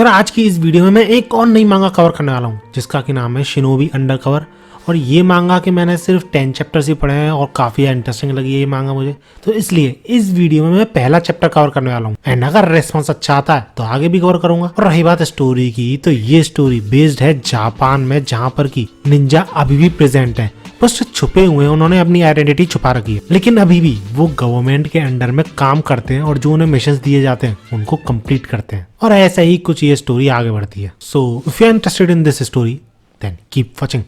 तो आज की इस वीडियो में मैं एक और नई मांगा कवर करने वाला हूँ जिसका कि नाम है शिनोबी अंडरकवर। और ये मांगा के मैंने सिर्फ 10 चैप्टर्स ही पढ़े हैं और काफी इंटरेस्टिंग लगी है ये मांगा मुझे, तो इसलिए इस वीडियो में मैं पहला चैप्टर कवर करने वाला हूँ। एंड अगर रेस्पॉन्स अच्छा आता है तो आगे भी कवर करूंगा। और रही बात स्टोरी की, तो ये स्टोरी बेस्ड है जापान में, जहाँ पर की निंजा अभी भी प्रेजेंट है, बस छुपे हुए हैं, उन्होंने अपनी आइडेंटिटी छुपा रखी है, लेकिन अभी भी वो गवर्नमेंट के अंडर में काम करते हैं और जो उन्हें मिशंस दिए जाते हैं उनको कंप्लीट करते हैं। और ऐसा ही कुछ ये स्टोरी आगे बढ़ती है। So if you are interested in this story then keep watching.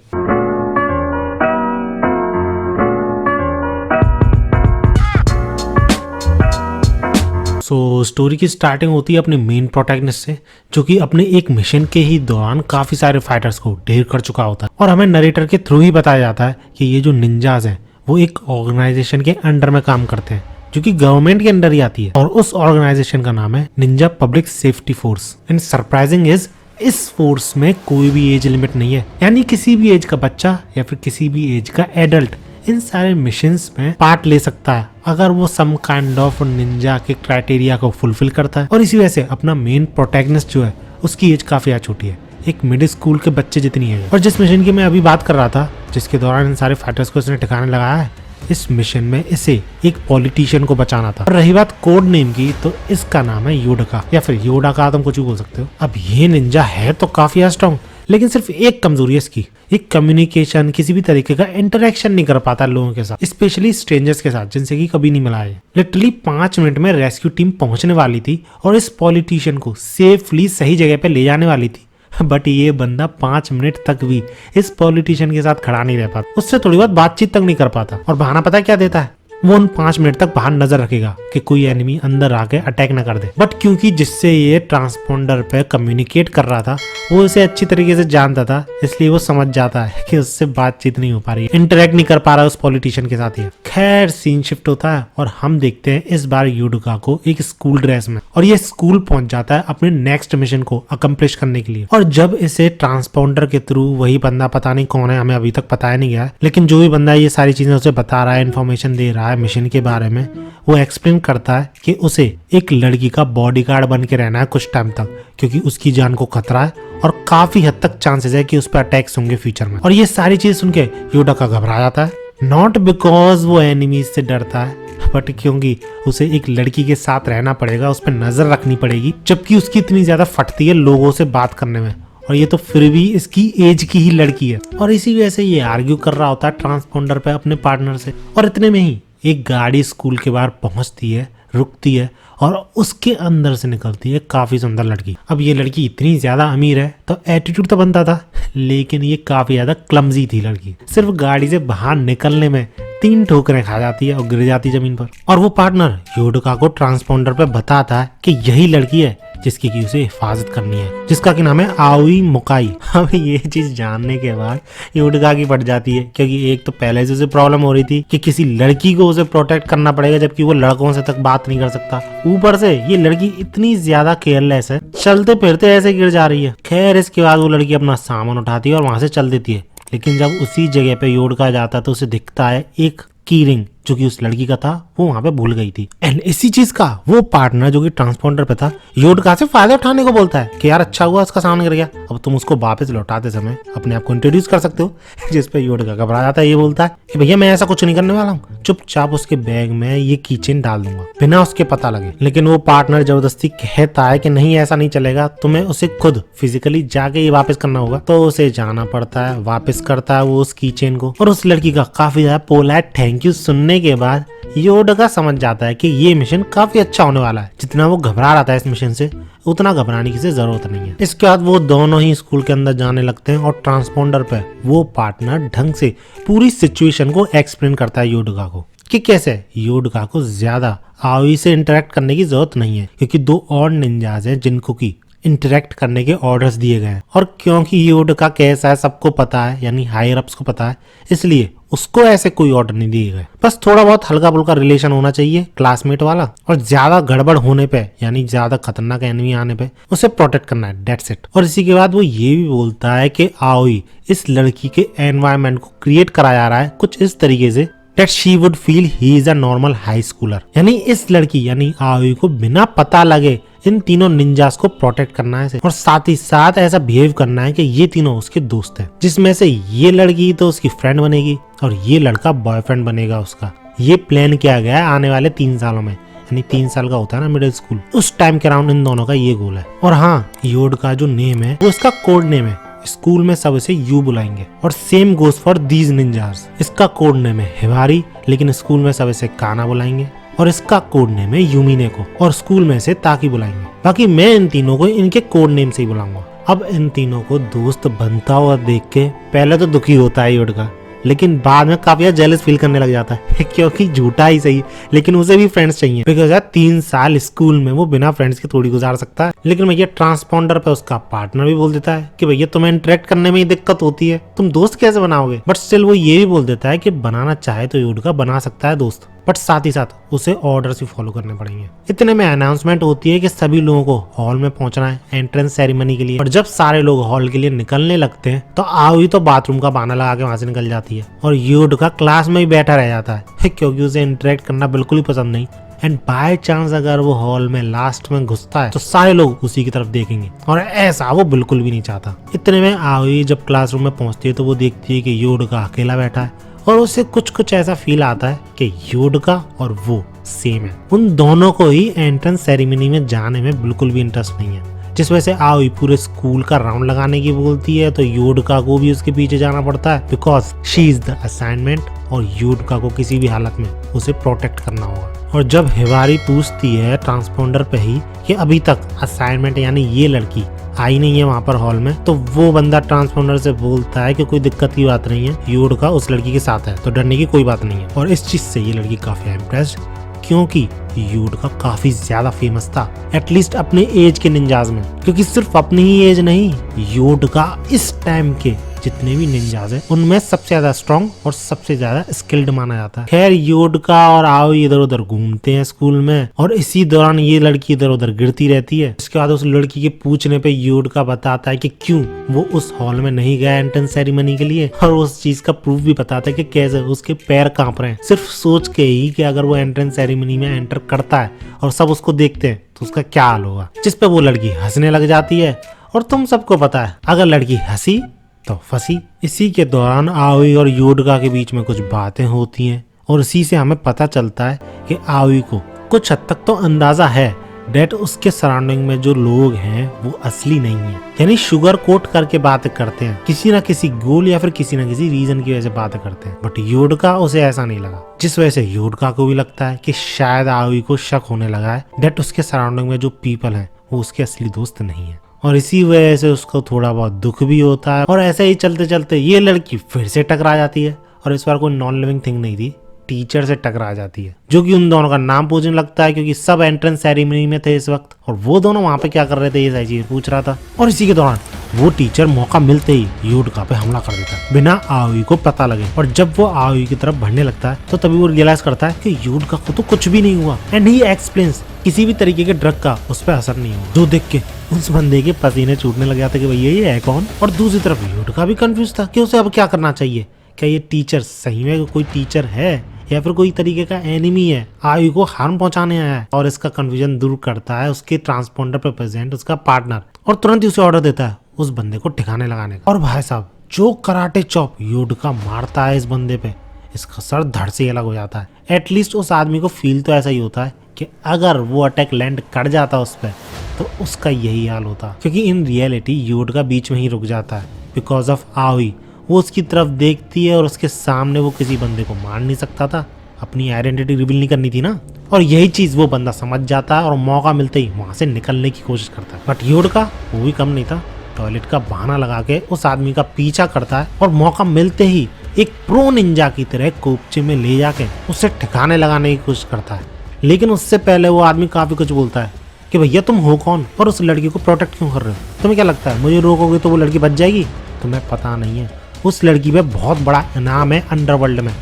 So story की स्टार्टिंग होती है अपने मेन प्रोटैगनिस्ट से, जो कि अपने एक मिशन के ही दौरान काफी सारे फाइटर्स को ढेर कर चुका होता है। और हमें नरेटर के थ्रू ही बताया जाता है कि ये जो निंजाज हैं वो एक ऑर्गेनाइजेशन के अंडर में काम करते हैं जो कि गवर्नमेंट के अंडर ही आती है, और उस ऑर्गेनाइजेशन का नाम है Ninja public safety force. And surprising is इस फोर्स में कोई भी एज लिमिट नहीं है, यानी किसी भी एज का बच्चा या फिर किसी भी एज का एडल्ट इन सारे मिशंस में पार्ट ले सकता है अगर वो सम काइंड ऑफ निंजा के क्राइटेरिया को फुलफिल करता है। और इसी वजह से अपना मेन प्रोटैगनिस्ट जो है उसकी एज काफी छोटी है, एक मिडिल स्कूल के बच्चे जितनी है। और जिस मिशन की मैं अभी बात कर रहा था, जिसके दौरान इन सारे फाइटर्स को इसने ठिकाने लगाया है, इस मिशन में इसे एक पॉलिटिशियन को बचाना था। और रही बात कोड नेम की, तो इसका नाम है योडका या फिर योडा का, तुम कुछ भी बोल सकते हो। अब ये निंजा है तो काफी स्ट्रॉन्ग, लेकिन सिर्फ एक कमजोरी है इसकी, एक कम्युनिकेशन, किसी भी तरीके का इंटरेक्शन नहीं कर पाता लोगों के साथ, स्पेशली स्ट्रेंजर्स के साथ जिनसे कि कभी नहीं मिला है। लिटरली 5 मिनट में रेस्क्यू टीम पहुंचने वाली थी और इस पॉलिटिशियन को सेफली सही जगह पे ले जाने वाली थी, बट ये बंदा 5 मिनट तक भी इस पॉलिटिशियन के साथ खड़ा नहीं रह पाता, उससे थोड़ी बहुत बातचीत तक नहीं कर पाता। और बहाना पता है क्या देता है, वो उन 5 मिनट तक बाहर नजर रखेगा कि कोई एनिमी अंदर आके अटैक न कर दे। बट क्योंकि जिससे ये ट्रांसपोंडर पे कम्युनिकेट कर रहा था वो इसे अच्छी तरीके से जानता था, इसलिए वो समझ जाता है कि उससे बातचीत नहीं हो पा रही है, इंटरेक्ट नहीं कर पा रहा उस पॉलिटिशियन के साथ। ही खैर सीन शिफ्ट होता है और हम देखते हैं इस बार योडका को एक स्कूल ड्रेस में, और ये स्कूल पहुंच जाता है अपने नेक्स्ट मिशन को अकम्प्लिश करने के लिए। और जब इसे ट्रांसपोंडर के थ्रू वही बंदा, पता नहीं कौन है, हमें अभी तक पता नहीं गया है, लेकिन जो भी बंदा ये सारी चीजें उसे बता रहा है, इन्फॉर्मेशन दे रहा है मिशन के बारे में, वो एक्सप्लेन करता है कि उसे एक लड़की का बॉडीगार्ड बन के रहना है कुछ टाइम तक, क्योंकि उसकी जान को खतरा है और काफी हद तक चांसेस है कि उस पर अटैक्स होंगे फ्यूचर में। और ये सारी चीज सुन के योडका घबरा जाता है, नॉट बिकॉज वो एनिमीज से डरता है, बट क्योंकि उसे एक लड़की के साथ रहना पड़ेगा, उस पर नजर रखनी पड़ेगी, जबकि उसकी इतनी ज्यादा फटती है लोगों से बात करने में, और ये तो फिर भी इसकी एज की ही लड़की है। और इसी वजह से ये आर्ग्यू कर रहा होता है ट्रांसपोंडर पे अपने पार्टनर से। और इतने में ही एक गाड़ी स्कूल के बाहर पहुंचती है, रुकती है, और उसके अंदर से निकलती है काफी सुंदर लड़की। अब ये लड़की इतनी ज्यादा अमीर है तो एटीट्यूड तो बनता था, लेकिन ये काफी ज्यादा क्लमजी थी लड़की। सिर्फ गाड़ी से बाहर निकलने में 3 ठोकरें खा जाती है और गिर जाती जमीन पर। और वो पार्टनर योडका को ट्रांसपोंडर पे बताता है कि यही लड़की है जिसकी की उसे हिफाजत करनी है, जिसका की नाम है आओई मोकाई। अब ये चीज जानने के बाद योडका की फट जाती है, क्योंकि एक तो पहले से उसे प्रॉब्लम हो रही थी कि किसी लड़की को उसे प्रोटेक्ट करना पड़ेगा, जबकि वो लड़कों से तक बात नहीं कर सकता। ऊपर से ये लड़की इतनी ज्यादा केयरलेस है, चलते फिरते ऐसे गिर जा रही है। खैर इसके बाद वो लड़की अपना सामान उठाती है और वहां से चल देती है, लेकिन जब उसी जगह पे योडका जाता है तो उसे दिखता है एक की रिंग जो कि उस लड़की का था, वो वहां पे भूल गई थी। एंड इसी चीज का वो पार्टनर जो कि ट्रांसपोंडर पे था योडका से फायदा उठाने को बोलता है कि यार अच्छा हुआ उसका सामान गिर गया, अब तुम उसको वापस लौटाते समय अपने आप को इंट्रोड्यूस कर सकते हो। जिस पे योडका घबरा जाता है, ये बोलता है कि भैया मैं ऐसा कुछ नहीं करने वाला हूँ, चुपचाप उसके बैग में ये कीचेन डाल दूंगा बिना उसके पता लगे। लेकिन वो पार्टनर जबरदस्ती कहता है कि नहीं ऐसा नहीं चलेगा, तुम्हें उसे खुद फिजिकली जाके ये वापस करना होगा। तो उसे जाना पड़ता है, वापस करता है वो उस कीचेन को, और उस लड़की का काफी ज्यादा पोलाइट थैंक यू सुनने के बाद योडका समझ जाता है कि ये मिशन काफी अच्छा होने वाला है। जितना वो घबरा रहा था इस मिशन से, उतना घबराने की जरूरत नहीं है। इसके बाद वो दोनों ही स्कूल के अंदर जाने लगते हैं और ट्रांसपोंडर पे वो पार्टनर ढंग से पूरी सिचुएशन को एक्सप्लेन करता है योडका को कि कैसे योडका को ज्यादा आओई से इंटरेक्ट करने की जरूरत नहीं है, क्योंकि 2 और निंजाज हैं जिनको की इंटरेक्ट करने के ऑर्डर्स दिए गए हैं। और क्योंकि योडका कैसा है सबको पता है, यानी हायर अप्स को पता है, इसलिए उसको ऐसे कोई ऑर्डर नहीं दिए गए। बस थोड़ा बहुत हल्का फुल्का रिलेशन होना चाहिए क्लासमेट वाला, और ज्यादा गड़बड़ होने पे यानी ज्यादा खतरनाक एनिमी आने पे उसे प्रोटेक्ट करना है, दैट्स इट। और इसी के बाद वो ये भी बोलता है कि आओई इस लड़की के एनवायरनमेंट को क्रिएट करा जा रहा है कुछ इस तरीके से that she would feel he is a normal high schooler, यानी इस लड़की यानी आओई को बिना पता लगे इन तीनों निंजास को प्रोटेक्ट करना है और साथ ही साथ ऐसा बिहेव करना है कि ये तीनों उसके दोस्त हैं, जिसमें से ये लड़की तो उसकी फ्रेंड बनेगी और ये लड़का बॉयफ्रेंड बनेगा उसका। ये प्लान किया गया है आने वाले 3 सालों में, यानी 3 साल का होता है ना मिडिल स्कूल, उस टाइम के अराउंड इन दोनों का ये गोल है। और हाँ, योड का जो नेम है वो इसका कोड नेम है, स्कूल में सब इसे यू बुलाएंगे। और same goes for these ninjas, इसका कोड नेम है हिवारी, लेकिन स्कूल में सब इसे काना बुलाएंगे। और इसका कोड नेम है यूमिने को, और स्कूल में से ताकि बुलाएंगे। बाकी मैं इन तीनों को इनके कोड नेम से ही बुलाऊंगा। अब इन तीनों को दोस्त बनता हुआ देख के पहले तो दुखी होता है योड का, लेकिन बाद में काफी जेलस फील करने लग जाता है क्योंकि झूठा ही सही, लेकिन उसे भी फ्रेंड्स चाहिए। बिकॉज यार 3 साल स्कूल में वो बिना फ्रेंड्स के थोड़ी गुजार सकता है। लेकिन भैया ट्रांसपॉन्डर पे उसका पार्टनर भी बोल देता है कि भैया तुम्हें इंटरेक्ट करने में ही दिक्कत होती है, तुम दोस्त कैसे बनाओगे। बट स्टिल वो ये भी बोल देता है कि बनाना चाहे तो योड का बना सकता है दोस्त, बट साथ ही साथ उसे ऑर्डर्स भी फॉलो करने पड़ेंगे। इतने में अनाउंसमेंट होती है कि सभी लोगों को हॉल में पहुंचना है एंट्रेंस सेरेमनी के लिए। और जब सारे लोग हॉल के लिए निकलने लगते हैं तो आवी तो बाथरूम का बहाना लगा के वहां से निकल जाती है और योड का क्लास में ही बैठा रह जाता है क्योंकि उसे इंटरेक्ट करना बिल्कुल ही पसंद नहीं। एंड बाय चांस अगर वो हॉल में लास्ट में घुसता है तो सारे लोग उसी की तरफ देखेंगे, और ऐसा वो बिल्कुल भी नहीं चाहता। इतने में आवी जब क्लासरूम में पहुंचती है तो वो देखती है कि योड का अकेला बैठा है और उसे कुछ ऐसा फील आता है कि योड का और वो सेम है। उन दोनों को ही एंट्रेंस सेरेमनी में जाने में बिल्कुल भी इंटरेस्ट नहीं है, जिस वजह से आवी पूरे स्कूल का राउंड लगाने की बोलती है। तो योडका को भी उसके पीछे जाना पड़ता है because she is the assignment, और योडका को किसी भी हालत में उसे प्रोटेक्ट करना होगा। और जब हिवारी पूछती है ट्रांसपोंडर पे ही कि अभी तक असाइनमेंट यानी ये लड़की आई नहीं है वहाँ पर हॉल में, तो वो बंदा ट्रांसपोंडर से बोलता है कि कोई दिक्कत की बात नहीं है, योडका उस लड़की के साथ है तो डरने की कोई बात नहीं है। और इस चीज से ये लड़की काफी इम्प्रेस्ड, क्योंकि योडका काफी ज्यादा फेमस था एटलीस्ट अपने एज के निंजाज में, क्योंकि सिर्फ अपनी ही एज नहीं, योडका इस टाइम के जितने भी निंजाज हैं उनमें सबसे ज्यादा स्ट्रॉन्ग और सबसे ज्यादा स्किल्ड माना जाता है। खैर योडका और आवी इधर उधर घूमते हैं स्कूल में, और इसी दौरान ये लड़की इधर उधर गिरती रहती है। इसके बाद उस लड़की के पूछने पे योडका बताता है कि क्यों वो उस हॉल में नहीं गया एंट्रेंस सेरेमनी के लिए, और उस चीज का प्रूफ भी बताता है कि कैसे उसके पैर कांप रहे हैं सिर्फ सोच के ही कि अगर वो एंट्रेंस सेरेमनी में एंटर करता है और सब उसको देखते हैं तो उसका क्या हाल होगा। जिस पे वो लड़की हंसने लग जाती है, और तुम सबको पता है अगर लड़की हंसी तो फंसी। इसी के दौरान आवी और योडका के बीच में कुछ बातें होती हैं, और इसी से हमें पता चलता है कि आवी को कुछ हद तक तो अंदाजा है डेट उसके सराउंडिंग में जो लोग हैं वो असली नहीं है, यानी शुगर कोट करके बातें करते हैं, किसी ना किसी गोल या फिर किसी ना किसी रीजन की वजह से बातें करते हैं। बट योडका उसे ऐसा नहीं लगा, जिस वजह से योडका को भी लगता है कि शायद आवी को शक होने लगा है डेट उसके सराउंडिंग में जो पीपल हैं वो उसके असली दोस्त नहीं है, और इसी वजह से उसको थोड़ा बहुत दुख भी होता है। और ऐसे ही चलते चलते ये लड़की फिर से टकरा जाती है, और इस बार कोई नॉन लिविंग थिंग नहीं थी, टीचर से टकरा जाती है, जो कि उन दोनों का नाम पूछने लगता है क्योंकि सब एंट्रेंस सेरेमनी में थे इस वक्त, और वो दोनों वहाँ पे क्या कर रहे थे ये सारी चीज पूछ रहा था। और इसी के दौरान वो टीचर मौका मिलते ही योडका पे हमला कर देता है बिना आवी को पता लगे। और जब वो आवी की तरफ बढ़ने लगता है तो तभी वो रियलाइज करता है कि योडका को तो कुछ भी नहीं हुआ, एंड ही एक्सप्लेन्स किसी भी तरीके के ड्रग का उस पर असर नहीं हुआ, जो देख के उस बंदे के पसीने छूटने लग जाते कि भैया ये है कौन। और दूसरी तरफ योडका भी कंफ्यूज था कि उसे अब क्या करना चाहिए, क्या ये टीचर सही में कोई टीचर है या फिर कोई तरीके का एनिमी है, आयु को हार्म पहुंचाने आया है। और इसका कंफ्यूजन दूर करता है उसके ट्रांसपोंडर पे प्रेजेंट उसका पार्टनर, और तुरंत ही उसे ऑर्डर देता है उस बंदे को ठिकाने लगाने का। और भाई साहब जो कराटे चॉप योडका मारता है इस बंदे पे, इसका सर धड़ से अलग हो जाता है। एटलीस्ट उस आदमी को फील तो ऐसा ही होता है कि अगर वो अटैक लैंड कर जाता उस पर तो उसका यही हाल होता, क्योंकि इन रियलिटी योडका बीच में ही रुक जाता है बिकॉज ऑफ आवी। वो उसकी तरफ देखती है और उसके सामने वो किसी बंदे को मार नहीं सकता था, अपनी आइडेंटिटी रिवील नहीं करनी थी ना, और यही चीज वो बंदा समझ जाता है और मौका मिलते ही वहां से निकलने की कोशिश करता है। बट योडका वो भी कम नहीं था, टॉयलेट का बहाना लगा के उस आदमी का पीछा करता है और मौका मिलते ही एक प्रो निंजा की तरह कोपचे में ले जाके उसे ठिकाने लगाने की कोशिश करता है। लेकिन उससे पहले वो आदमी काफी कुछ बोलता है कि भैया तुम हो कौन और उस लड़की को प्रोटेक्ट क्यों कर रहे हो, तुम्हें क्या लगता है मुझे रोकोगे तो वो लड़की बच जाएगी? तुम्हें पता नहीं है उस लड़की पे बहुत बड़ा इनाम है अंडरवर्ल्ड में,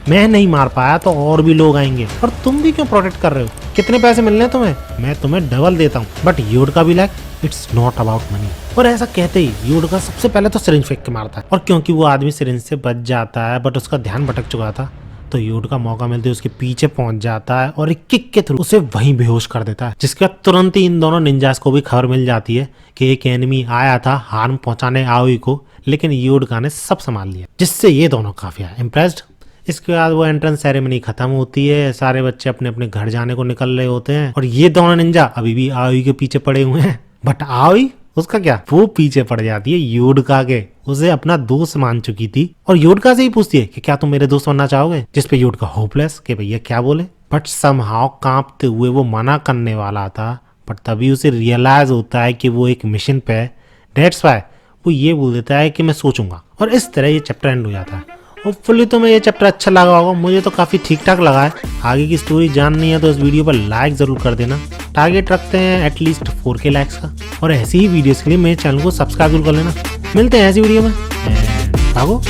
मैं नहीं मार पाया तो और भी लोग आएंगे, और तुम भी क्यों प्रोटेक्ट कर रहे हो, कितने पैसे मिलने हैं तुम्हें, मैं तुम्हें डबल देता हूँ। बट योडका भी like it's not about money. और ऐसा कहते ही योडका सबसे पहले तो सिरिंज फेंक के मारता है, और क्योंकि वो आदमी सिरिंज से बच जाता है बट उसका ध्यान भटक चुका था तो यूड का मौका मिलते उसके पीछे पहुंच जाता है और एक किक के थ्रू उसे वहीं बेहोश कर देता है, जिसके बाद तुरंत ही इन दोनों निंजास को भी खबर मिल जाती है कि एक एनिमी आया था हार्म पहुंचाने आओई को, लेकिन यूडका ने सब संभाल लिया, जिससे ये दोनों काफी इम्प्रेस्ड। इसके बाद वो एंट्रेंस सेरेमनी खत्म होती है, सारे बच्चे अपने अपने घर जाने को निकल रहे होते हैं और ये दोनों निंजा अभी भी आओई के पीछे पड़े हुए हैं। बट आओई उसका क्या, वो पीछे पड़ जाती है यूडका के, उसे अपना दोस्त मान चुकी थी और यूडका से ही पूछती है कि क्या तुम मेरे दोस्त बनना चाहोगे, जिसपे यूडका होपलेस कि भैया क्या बोले। बट समहाउ कांपते हुए वो मना करने वाला था, बट तभी उसे रियलाइज होता है कि वो एक मिशन पे है। दैट्स व्हाई वो ये बोल देता है कि मैं सोचूंगा, और इस तरह ये चैप्टर एंड हो जाता है। होपफुली तुम्हें ये चैप्टर अच्छा लगा होगा, मुझे तो काफी ठीक ठाक लगा है। आगे की स्टोरी जाननी है तो इस वीडियो पर लाइक जरूर कर देना। टारगेट रखते हैं एटलीस्ट 4K लाइक्स का, और ऐसी ही वीडियोस के लिए मेरे चैनल को सब्सक्राइब जरूर कर लेना। मिलते हैं ऐसी वीडियो में, भागो।